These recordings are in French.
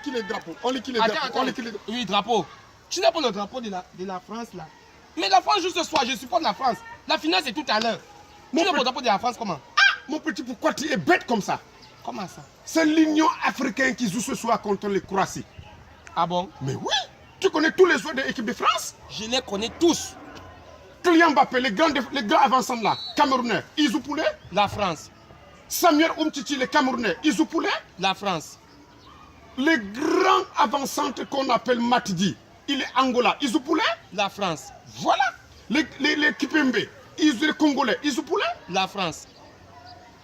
liquide les drapeaux. On liquide les drapeaux. On liquide les drapeaux. Oui, drapeau. Tu n'as pas le drapeau de la France là. Mais la France, juste ce soir, je supporte la France. La finale, c'est tout à l'heure. Tu n'as pas le drapeau de la France comment? Mon petit, pourquoi tu es bête comme ça? Comment ça? C'est l'Union africaine qui joue ce soir contre les Croaties. Ah bon? Mais oui, tu connais tous les joueurs de l'équipe de France? Je les connais tous. Kylian Mbappé, les grands avançants là, Camerounais, Isou Poulet. La France. Samuel Umtiti, les Camerounais, Isou Poulet. La France. Les grands avançants qu'on appelle Matidi, il est Angola, Isou Poulet. La France. Voilà. Les Kipembe, les Congolais, Isou Poulet. La France.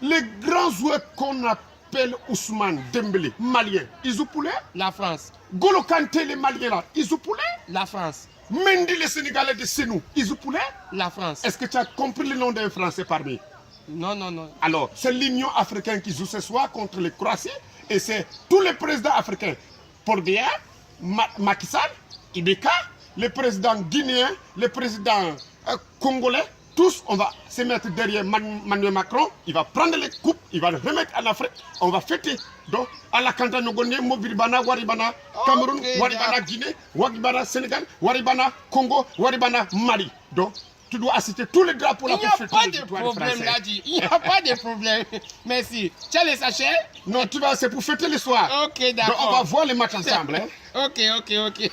Les grands joueurs qu'on appelle Ousmane Dembélé, Malien, Isou Poulet. La France. Golo Kanté, les Maliens là, Isou Poulet. La France. Mendy, les Sénégalais de Sénou, Isou Poulet. La France. Est-ce que tu as compris le nom d'un Français parmi? Non, non, non. Alors, c'est l'Union africaine qui joue ce soir contre les Croaties et c'est tous les présidents africains. Paul Biya, Macky Sall, Ibeka, les présidents guinéens, les présidents congolais, tous, on va se mettre derrière Emmanuel Macron, il va prendre les coupes, il va les remettre à l'Afrique, on va fêter. Donc, à la Kantanogone, Mobilibana, Waribana, Cameroun, Waribana, Guinée, Waribana, Sénégal, Waribana, Congo, Waribana, Mali. Donc, tu dois assister tous les drapeaux là pour fêter les victoires françaises. Il n'y a pas de problème, Ladi. Il n'y a pas de problème. Merci. Tu as les sachets? Non, c'est pour fêter le soir. Ok, d'accord. Donc, on va voir les matchs ensemble. Hein? Ok, ok, ok.